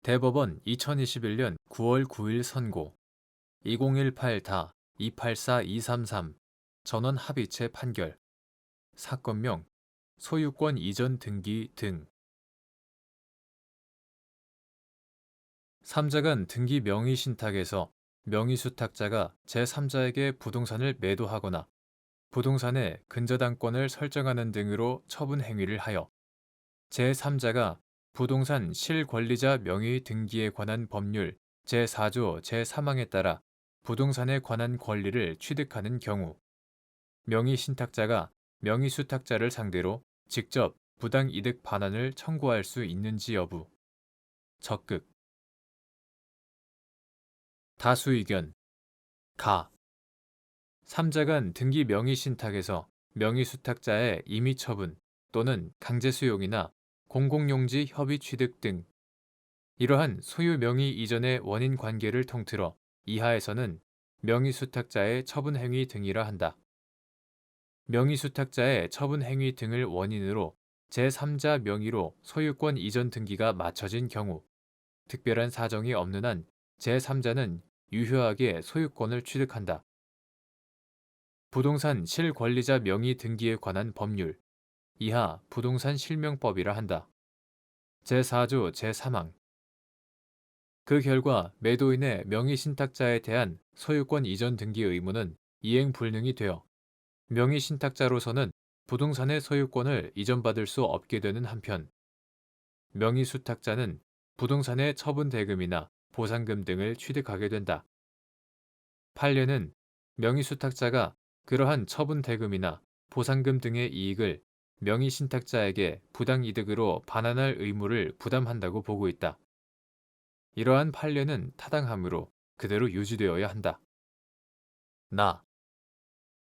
대법원 2021년 9월 9일 선고 2018-284233 전원 합의체 판결 사건명 소유권 이전 등기 등 3자간 등기 명의신탁에서 명의수탁자가 제3자에게 부동산을 매도하거나 부동산의 근저당권을 설정하는 등으로 처분 행위를 하여 제3자가 부동산 실권리자 명의 등기에 관한 법률 제4조 제3항에 따라 부동산에 관한 권리를 취득하는 경우 명의신탁자가 명의수탁자를 상대로 직접 부당이득 반환을 청구할 수 있는지 여부 적극 다수의견 가 3자간 등기 명의신탁에서 명의수탁자의 임의처분 또는 강제수용이나 공공용지 협의 취득 등 이러한 소유 명의 이전의 원인 관계를 통틀어 이하에서는 명의수탁자의 처분행위 등이라 한다. 명의수탁자의 처분행위 등을 원인으로 제3자 명의로 소유권 이전 등기가 맞춰진 경우 특별한 사정이 없는 한 제3자는 유효하게 소유권을 취득한다. 부동산 실권리자 명의 등기에 관한 법률 이하 부동산 실명법이라 한다. 제4조 제3항 그 결과 매도인의 명의신탁자에 대한 소유권 이전 등기 의무는 이행 불능이 되어 명의신탁자로서는 부동산의 소유권을 이전받을 수 없게 되는 한편 명의수탁자는 부동산의 처분대금이나 보상금 등을 취득하게 된다. 판례는 명의수탁자가 그러한 처분대금이나 보상금 등의 이익을 명의신탁자에게 부당이득으로 반환할 의무를 부담한다고 보고 있다. 이러한 판례는 타당하므로 그대로 유지되어야 한다.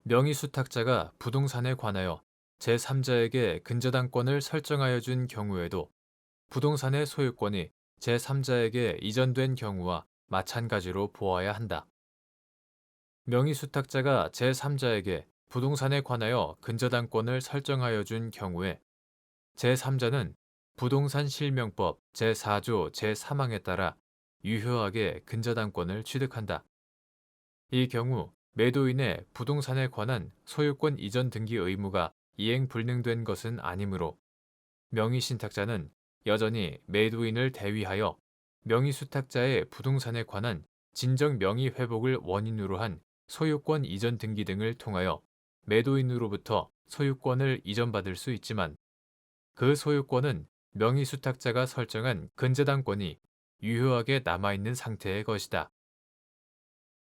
명의수탁자가 부동산에 관하여 제3자에게 근저당권을 설정하여 준 경우에도 부동산의 소유권이 제3자에게 이전된 경우와 마찬가지로 보아야 한다. 명의수탁자가 제3자에게 부동산에 관하여 근저당권을 설정하여 준 경우에 제3자는 부동산 실명법 제4조 제3항에 따라 유효하게 근저당권을 취득한다. 이 경우 매도인의 부동산에 관한 소유권 이전 등기 의무가 이행 불능된 것은 아니므로 명의신탁자는 여전히 매도인을 대위하여 명의수탁자의 부동산에 관한 진정 명의 회복을 원인으로 한 소유권 이전 등기 등을 통하여 매도인으로부터 소유권을 이전받을 수 있지만 그 소유권은 명의수탁자가 설정한 근저당권이 유효하게 남아있는 상태의 것이다.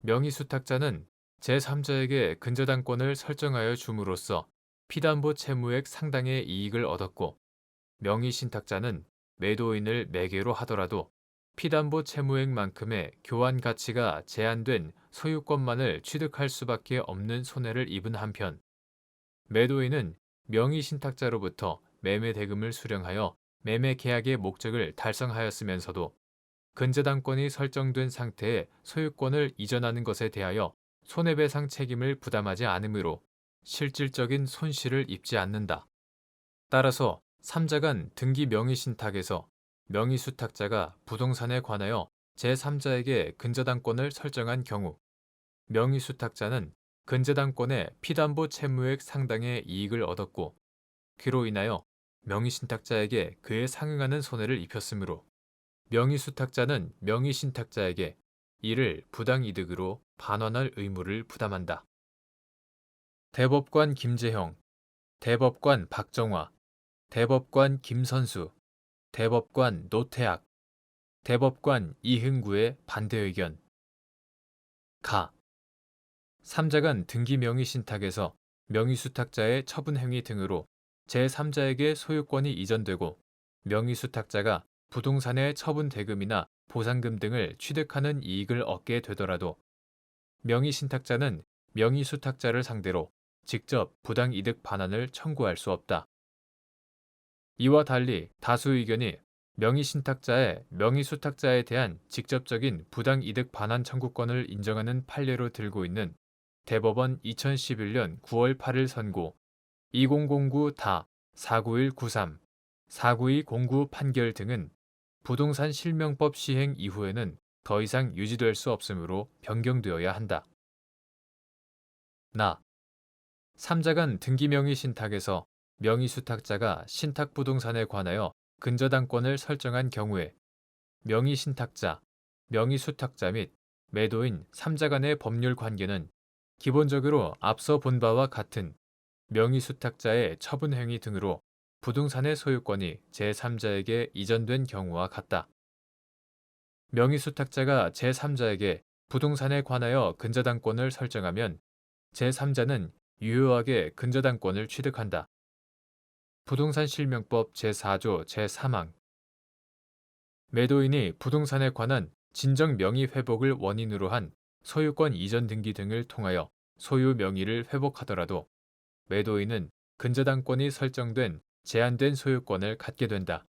명의수탁자는 제3자에게 근저당권을 설정하여 줌으로써 피담보 채무액 상당의 이익을 얻었고 명의신탁자는 매도인을 매개로 하더라도 피담보 채무액만큼의 교환 가치가 제한된 소유권만을 취득할 수밖에 없는 손해를 입은 한편 매도인은 명의신탁자로부터 매매 대금을 수령하여 매매 계약의 목적을 달성하였으면서도 근저당권이 설정된 상태에 소유권을 이전하는 것에 대하여 손해배상 책임을 부담하지 않으므로 실질적인 손실을 입지 않는다. 따라서 3자간 등기 명의신탁에서 명의수탁자가 부동산에 관하여 제3자에게 근저당권을 설정한 경우 명의수탁자는 근저당권의 피담보 채무액 상당의 이익을 얻었고 그로 인하여 명의신탁자에게 그에 상응하는 손해를 입혔으므로 명의수탁자는 명의신탁자에게 이를 부당이득으로 반환할 의무를 부담한다. 대법관 김재형, 대법관 박정화, 대법관 김선수, 대법관 노태학, 대법관 이흥구의 반대 의견. 가. 3자간 등기 명의신탁에서 명의수탁자의 처분행위 등으로 제3자에게 소유권이 이전되고 명의수탁자가 부동산의 처분대금이나 보상금 등을 취득하는 이익을 얻게 되더라도 명의신탁자는 명의수탁자를 상대로 직접 부당이득 반환을 청구할 수 없다. 이와 달리 다수 의견이 명의신탁자의 명의수탁자에 대한 직접적인 부당이득 반환 청구권을 인정하는 판례로 들고 있는 대법원 2011년 9월 8일 선고 2009-49193, 49209 판결 등은 부동산 실명법 시행 이후에는 더 이상 유지될 수 없으므로 변경되어야 한다. 나. 3자간 등기명의 신탁에서 명의수탁자가 신탁부동산에 관하여 근저당권을 설정한 경우에 명의신탁자, 명의수탁자 및 매도인 3자 간의 법률 관계는 기본적으로 앞서 본 바와 같은 명의수탁자의 처분행위 등으로 부동산의 소유권이 제3자에게 이전된 경우와 같다. 명의수탁자가 제3자에게 부동산에 관하여 근저당권을 설정하면 제3자는 유효하게 근저당권을 취득한다. 부동산 실명법 제4조 제3항 매도인이 부동산에 관한 진정 명의 회복을 원인으로 한 소유권 이전 등기 등을 통하여 소유 명의를 회복하더라도 매도인은 근저당권이 설정된 제한된 소유권을 갖게 된다.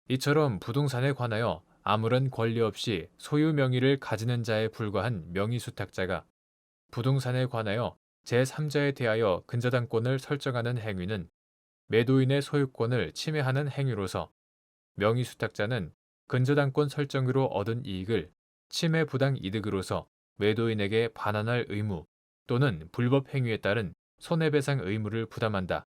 이처럼 부동산에 관하여 아무런 권리 없이 소유 명의를 가지는 자에 불과한 명의수탁자가 부동산에 관하여 제3자에 대하여 근저당권을 설정하는 행위는 매도인의 소유권을 침해하는 행위로서 명의수탁자는 근저당권 설정으로 얻은 이익을 침해 부당 이득으로서 매도인에게 반환할 의무 또는 불법 행위에 따른 손해배상 의무를 부담한다.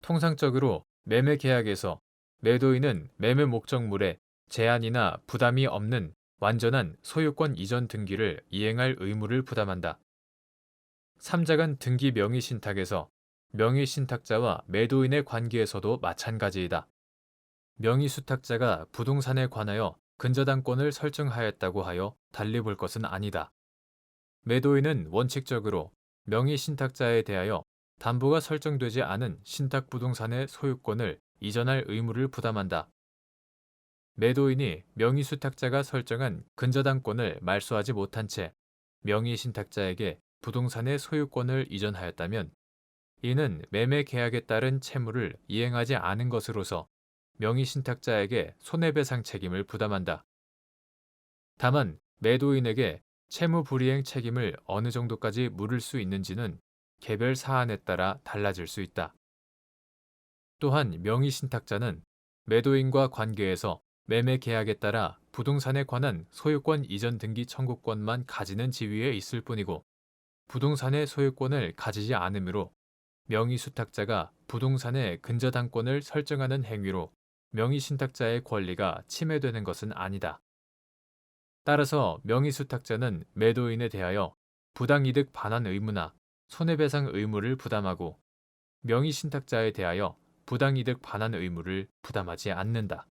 통상적으로 매매 계약에서 매도인은 매매 목적물에 제한이나 부담이 없는 완전한 소유권 이전 등기를 이행할 의무를 부담한다. 3자간 등기 명의신탁에서 명의신탁자와 매도인의 관계에서도 마찬가지이다. 명의수탁자가 부동산에 관하여 근저당권을 설정하였다고 하여 달리 볼 것은 아니다. 매도인은 원칙적으로 명의신탁자에 대하여 담보가 설정되지 않은 신탁부동산의 소유권을 이전할 의무를 부담한다. 매도인이 명의수탁자가 설정한 근저당권을 말소하지 못한 채 명의신탁자에게 부동산의 소유권을 이전하였다면 이는 매매 계약에 따른 채무를 이행하지 않은 것으로서 명의신탁자에게 손해배상 책임을 부담한다. 다만 매도인에게 채무 불이행 책임을 어느 정도까지 물을 수 있는지는 개별 사안에 따라 달라질 수 있다. 또한 명의신탁자는 매도인과 관계에서 매매 계약에 따라 부동산에 관한 소유권 이전 등기 청구권만 가지는 지위에 있을 뿐이고 부동산의 소유권을 가지지 않으므로 명의수탁자가 부동산의 근저당권을 설정하는 행위로 명의신탁자의 권리가 침해되는 것은 아니다. 따라서 명의수탁자는 매도인에 대하여 부당이득 반환 의무나 손해배상 의무를 부담하고 명의신탁자에 대하여 부당이득 반환 의무를 부담하지 않는다.